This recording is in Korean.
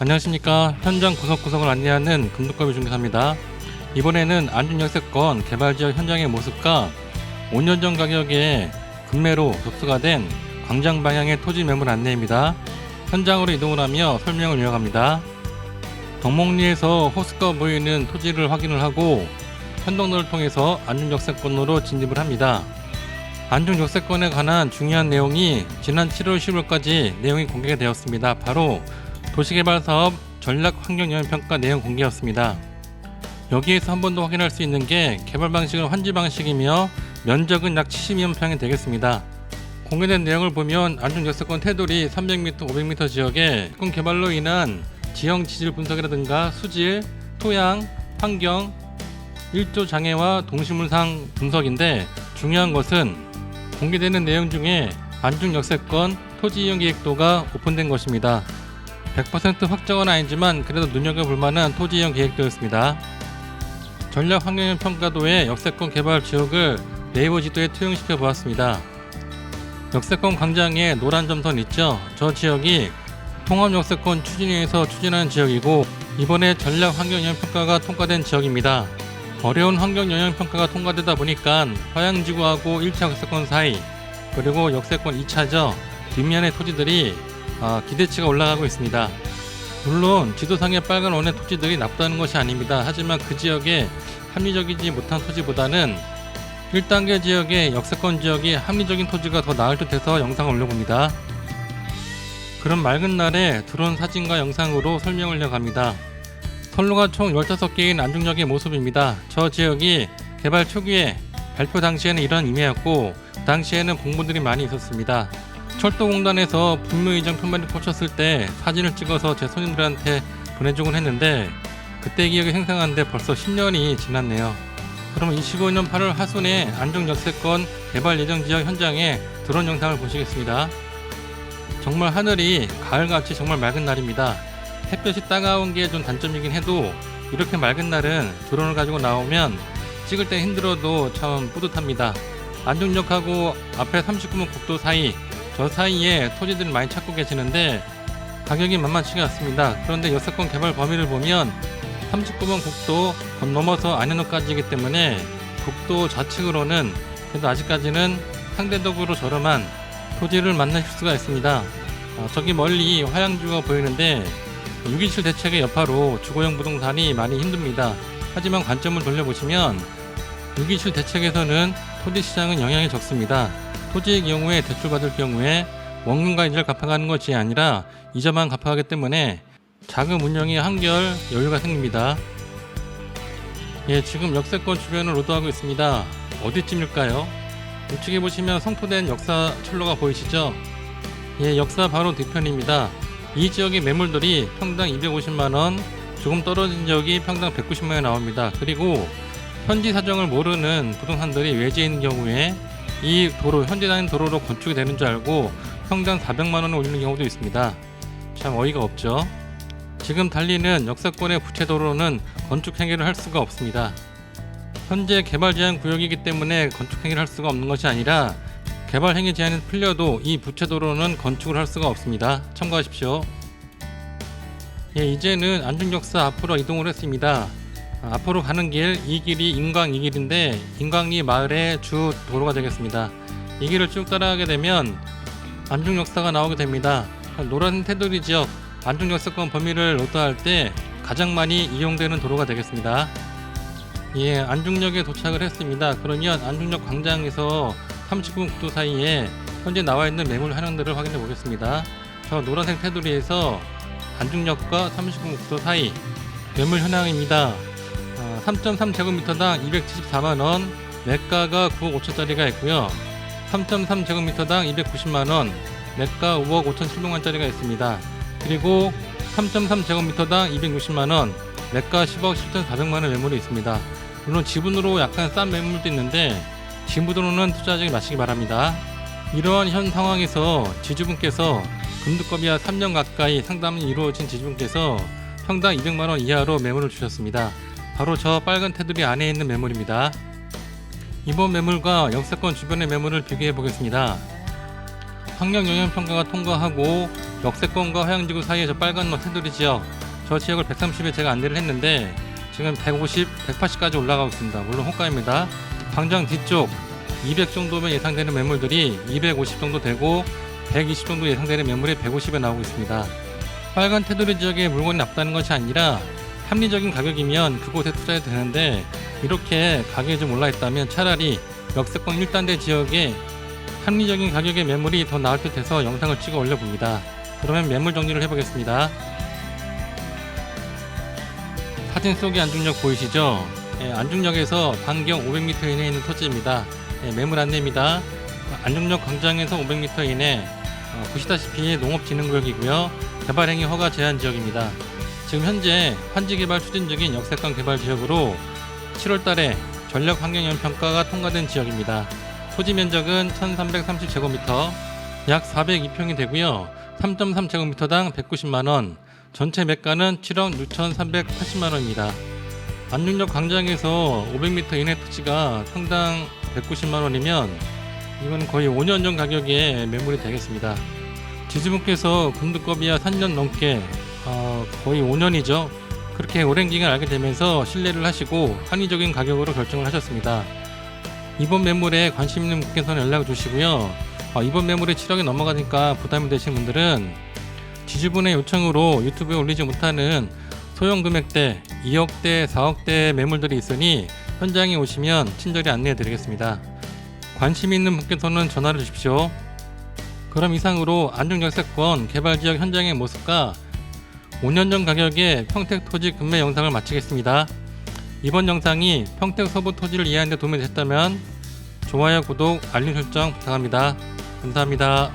안녕하십니까. 현장 구석구석을 안내하는 금두꺼비 중개사입니다. 이번에는 안중역세권 개발지역 현장의 모습과 5년 전 가격에 급매로 접수가 된 광장 방향의 토지 매물 안내입니다. 현장으로 이동을 하며 설명을 이어갑니다. 덕목리에서 호수가 보이는 토지를 확인을 하고 현동로를 통해서 안중역세권으로 진입을 합니다. 안중역세권에 관한 중요한 내용이 지난 7월 10일까지 내용이 공개가 되었습니다. 바로 도시개발사업 전략환경영향평가 내용 공개였습니다. 여기에서 한 번 더 확인할 수 있는 게 개발 방식은 환지 방식이며 면적은 약 70만 평이 되겠습니다. 공개된 내용을 보면 안중역세권 테두리 300m, 500m 지역에 세권 개발로 인한 지형 지질 분석이라든가 수질, 토양, 환경, 일조 장애와 동식물상 분석인데 중요한 것은 공개되는 내용 중에 안중역세권 토지 이용 계획도가 오픈된 것입니다. 100% 확정은 아니지만 그래도 눈여겨볼 만한 토지 이용 계획도였습니다. 전략환경영향평가도의 역세권 개발 지역을 네이버 지도에 투영시켜 보았습니다. 역세권 광장에 노란 점선 있죠? 저 지역이 통합역세권 추진위에서 추진하는 지역이고 이번에 전략환경영향평가가 통과된 지역입니다. 어려운 환경영향평가가 통과되다 보니까 화양지구하고 1차 역세권 사이 그리고 역세권 2차죠. 뒷면의 토지들이 기대치가 올라가고 있습니다. 물론 지도상의 빨간 원의 토지들이 나쁘다는 것이 아닙니다. 하지만 그 지역에 합리적이지 못한 토지보다는 1단계 지역의 역세권 지역이 합리적인 토지가 더 나을 듯해서 영상을 올려봅니다. 그럼 맑은 날에 드론 사진과 영상으로 설명을 이어갑니다. 선로가 총 15개인 안중역의 모습입니다. 저 지역이 개발 초기에 발표 당시에는 이런 의미였고 당시에는 공무들이 많이 있었습니다. 철도공단에서 분묘이전 편말이 꽂혔을 때 사진을 찍어서 제 손님들한테 보내주곤 했는데 그때 기억이 생생한데 벌써 10년이 지났네요. 그럼 25년 8월 하순에 안중역세권 개발 예정 지역 현장에 드론 영상을 보시겠습니다. 정말 하늘이 가을같이 정말 맑은 날입니다. 햇볕이 따가운 게 좀 단점이긴 해도 이렇게 맑은 날은 드론을 가지고 나오면 찍을 때 힘들어도 참 뿌듯합니다. 안중역하고 앞에 39문 국도 사이 저 사이에 토지들을 많이 찾고 계시는데 가격이 만만치가 않습니다. 그런데 역세권 개발 범위를 보면 39번 국도 넘어서 안현로까지이기 때문에 국도 좌측으로는 그래도 아직까지는 상대적으로 저렴한 토지를 만나실 수가 있습니다. 저기 멀리 화양주가 보이는데 627 대책의 여파로 주거용 부동산이 많이 힘듭니다. 하지만 관점을 돌려보시면 627 대책에서는 토지 시장은 영향이 적습니다. 토지의 경우에 대출받을 경우에 원금과 이자를 갚아가는 것이 아니라 이자만 갚아가기 때문에 자금 운영에 한결 여유가 생깁니다. 지금 역세권 주변을 로드하고 있습니다. 어디쯤일까요? 우측에 보시면 성토된 역사 철로가 보이시죠? 역사 바로 뒤편입니다. 이 지역의 매물들이 평당 250만원, 조금 떨어진 지역이 평당 190만원이 나옵니다. 그리고 현지 사정을 모르는 부동산들이 외지에 있는 경우에 이 도로, 현재 다니는 도로로 건축이 되는 줄 알고 평당 400만원을 올리는 경우도 있습니다. 참 어이가 없죠. 지금 달리는 역세권의 부채도로는 건축행위를 할 수가 없습니다. 현재 개발 제한 구역이기 때문에 건축행위를 할 수가 없는 것이 아니라 개발 행위 제한이 풀려도 이 부채도로는 건축을 할 수가 없습니다. 참고하십시오. 이제는 안중역사 앞으로 이동을 했습니다. 앞으로 가는 길, 이 길이 인광 2길인데 인광리 마을의 주 도로가 되겠습니다. 이 길을 쭉 따라가게 되면 안중역사가 나오게 됩니다. 노란 테두리 지역 안중역세권 범위를 로드할 때 가장 많이 이용되는 도로가 되겠습니다. 안중역에 도착을 했습니다. 그러면 안중역 광장에서 39분 국도 사이에 현재 나와 있는 매물 현황들을 확인해 보겠습니다. 저 노란색 테두리에서 안중역과 39분 국도 사이 매물 현황입니다. 3.3제곱미터당 274만원, 매가가 9억 5천짜리가 있고요. 3.3제곱미터당 290만원, 매가 5억 5천7백만짜리가 있습니다. 그리고 3.3제곱미터당 260만원, 매가 10억 7천4백만원 매물이 있습니다. 물론 지분으로 약간 싼 매물도 있는데 지분으로는 투자하지 마시기 바랍니다. 이러한 현 상황에서 지주분께서 금두꺼비와 3년 가까이 상담이 이루어진 지주분께서 평당 200만원 이하로 매물을 주셨습니다. 바로 저 빨간 테두리 안에 있는 매물입니다. 이번 매물과 역세권 주변의 매물을 비교해 보겠습니다. 환경영향평가가 통과하고 역세권과 화양지구 사이에 저 빨간 테두리 지역, 저 지역을 130에 제가 안내를 했는데 지금 150, 180까지 올라가고 있습니다. 물론 호가입니다. 광장 뒤쪽 200 정도면 예상되는 매물들이 250 정도 되고 120 정도 예상되는 매물이 150에 나오고 있습니다. 빨간 테두리 지역에 물건이 납다는 것이 아니라 합리적인 가격이면 그곳에 투자해도 되는데 이렇게 가격이 좀 올라있다면 차라리 역세권 1단대 지역에 합리적인 가격의 매물이 더 나을 듯 해서 영상을 찍어 올려봅니다. 그러면 매물 정리를 해보겠습니다. 사진 속의 안중역 보이시죠? 안중역에서 반경 500m 이내에 있는 토지입니다. 매물 안내입니다. 안중역 광장에서 500m 이내 보시다시피 농업진흥구역이고요. 개발행위 허가 제한 지역입니다. 지금 현재 환지개발 추진 중인 역세권 개발 지역으로 7월달에 전력환경영향평가가 통과된 지역입니다. 토지 면적은 1330제곱미터, 약 402평이 되고요. 3.3제곱미터당 190만원, 전체 매가는 7억 6,380만원입니다. 안중역 광장에서 500m 이내 토지가 평당 190만원이면 이건 거의 5년 전 가격의 매물이 되겠습니다. 지주분께서 금두꺼비와 3년 넘게 거의 5년이죠. 그렇게 오랜 기간 알게 되면서 신뢰를 하시고 합리적인 가격으로 결정을 하셨습니다. 이번 매물에 관심 있는 분께서는 연락을 주시고요. 이번 매물이 7억이 넘어가니까 부담이 되신 분들은 지주분의 요청으로 유튜브에 올리지 못하는 소형 금액대, 2억대, 4억대 매물들이 있으니 현장에 오시면 친절히 안내해 드리겠습니다. 관심 있는 분께서는 전화를 주십시오. 그럼 이상으로 안중역세권 개발지역 현장의 모습과 5년 전 가격의 평택 토지 금매 영상을 마치겠습니다. 이번 영상이 평택 서부 토지를 이해하는 데 도움이 됐다면 좋아요, 구독, 알림 설정 부탁합니다. 감사합니다.